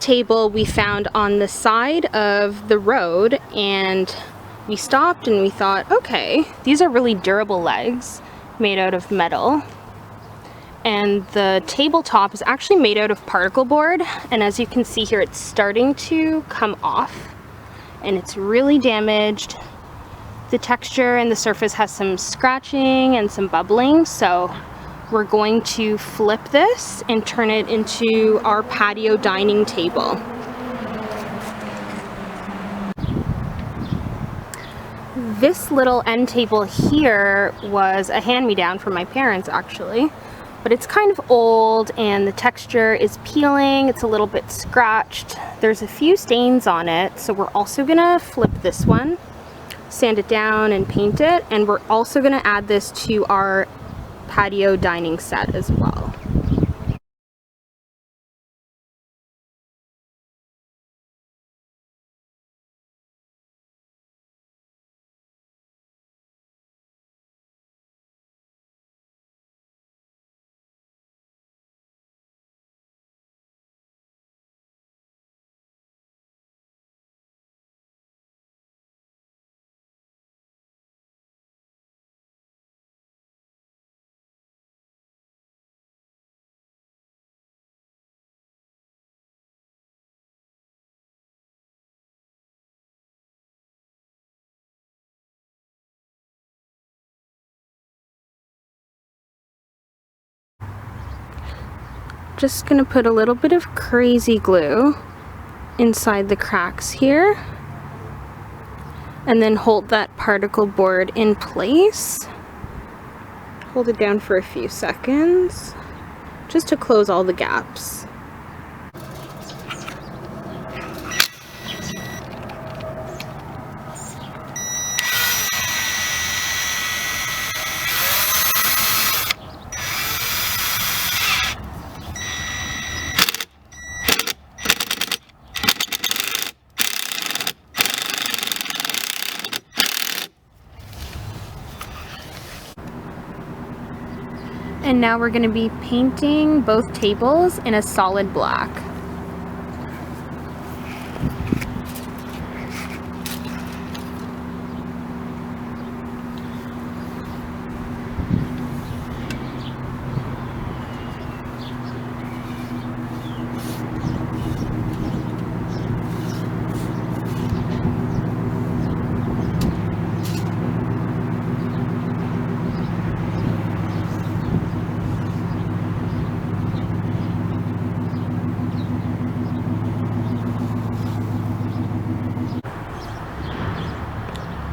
table we found on the side of the road, and we stopped and we thought, okay, these are really durable legs made out of metal. And the tabletop is actually made out of particle board, and as you can see here, it's starting to come off and it's really damaged. The texture and the surface has some scratching and some bubbling, so we're going to flip this and turn it into our patio dining table. This little end table here was a hand-me-down from my parents actually, but it's kind of old and the texture is peeling, it's a little bit scratched. There's a few stains on it, so we're also gonna flip this one, sand it down and paint it, and we're also gonna add this to our patio dining set as well. Just gonna put a little bit of crazy glue inside the cracks here, and then hold that particle board in place. Hold it down for a few seconds just to close all the gaps. And now we're going to be painting both tables in a solid black.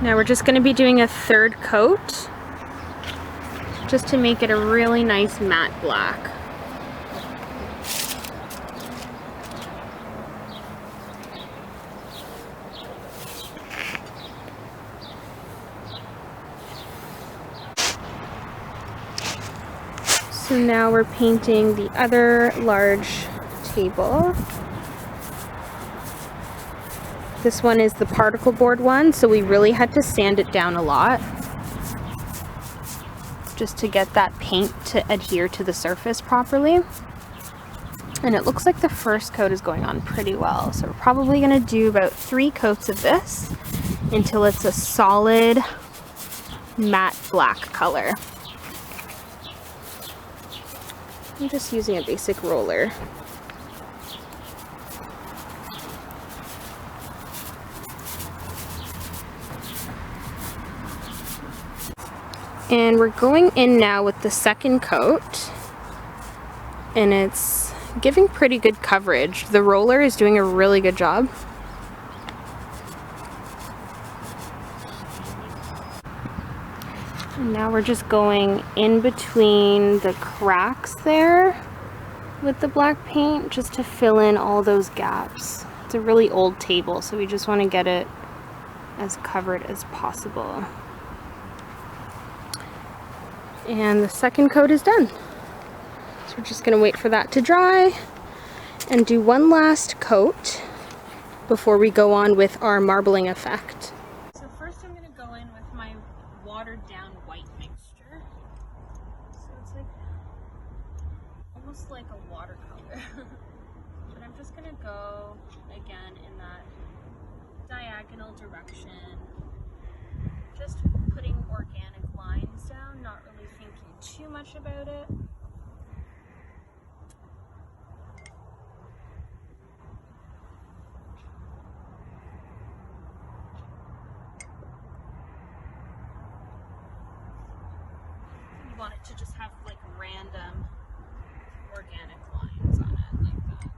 Now we're just going to be doing a third coat just to make it a really nice matte black. So now we're painting the other large table. This one is the particle board one, so we really had to sand it down a lot just to get that paint to adhere to the surface properly. And it looks like the first coat is going on pretty well, so we're probably going to do about 3 coats of this until it's a solid matte black color. I'm just using a basic roller. And we're going in now with the second coat, and it's giving pretty good coverage. The roller is doing a really good job. And now we're just going in between the cracks there with the black paint just to fill in all those gaps. It's a really old table, so we just want to get it as covered as possible. And the second coat is done. So we're just going to wait for that to dry and do one last coat before we go on with our marbling effect. So first I'm going to go in with my watered down white mixture. So it's like almost like a watercolor. But I'm just going to go direction. Just putting organic lines down, not really thinking too much about it. You want it to just have like random organic lines on it like that.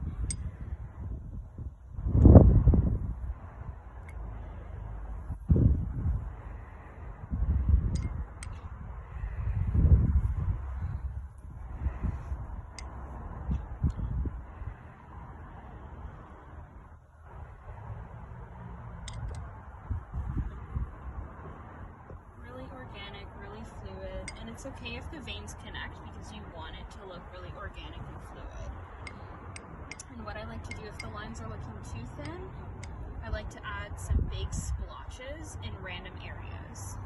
Really organic, really fluid, and it's okay if the veins connect because you want it to look really organic and fluid. And what I like to do if the lines are looking too thin, I like to add some big splotches in random areas.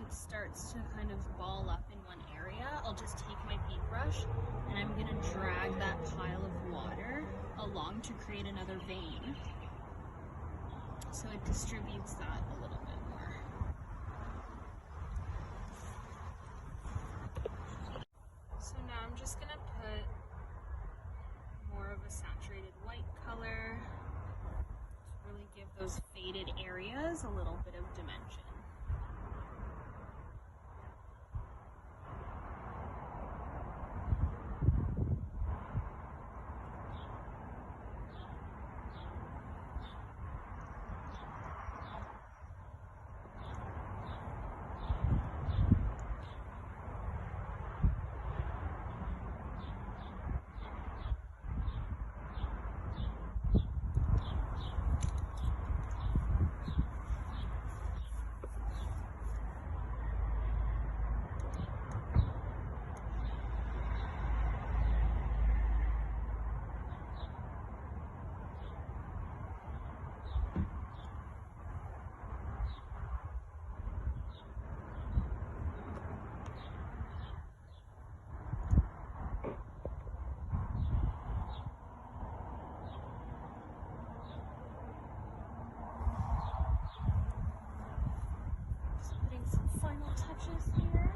Starts to kind of ball up in one area, I'll just take my paintbrush and I'm going to drag that pile of water along to create another vein. So it distributes that a little bit more. So now I'm just going to put more of a saturated white color to really give those faded areas a little bit of dimension. Final touches here.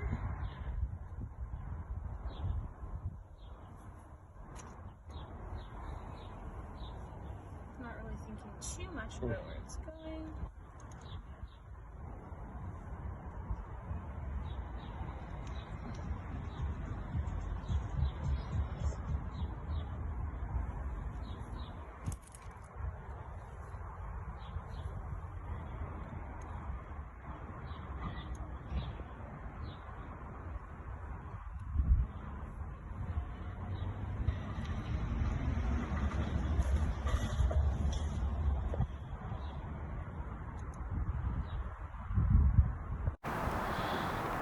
Not really thinking too much about where it's going.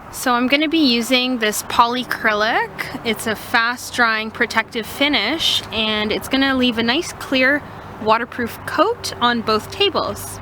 So I'm going to be using this polyacrylic. It's a fast drying protective finish and it's going to leave a nice clear waterproof coat on both tables.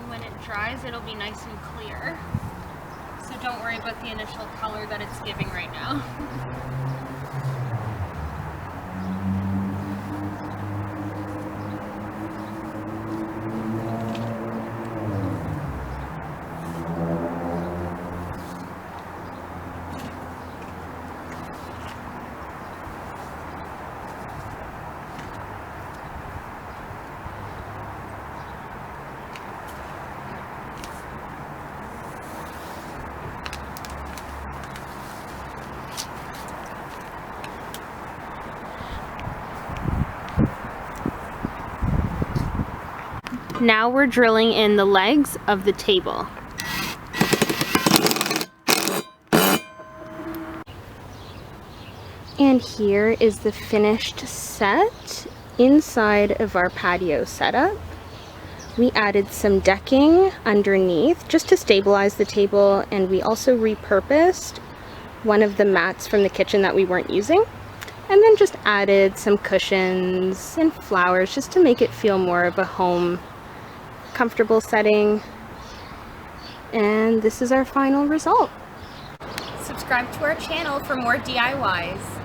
When it dries, it'll be nice and clear. So don't worry about the initial color that it's giving right now. Now we're drilling in the legs of the table. And here is the finished set inside of our patio setup. We added some decking underneath just to stabilize the table, and we also repurposed one of the mats from the kitchen that we weren't using, and then just added some cushions and flowers just to make it feel more of a home, comfortable setting. And this is our final result. Subscribe to our channel for more DIYs.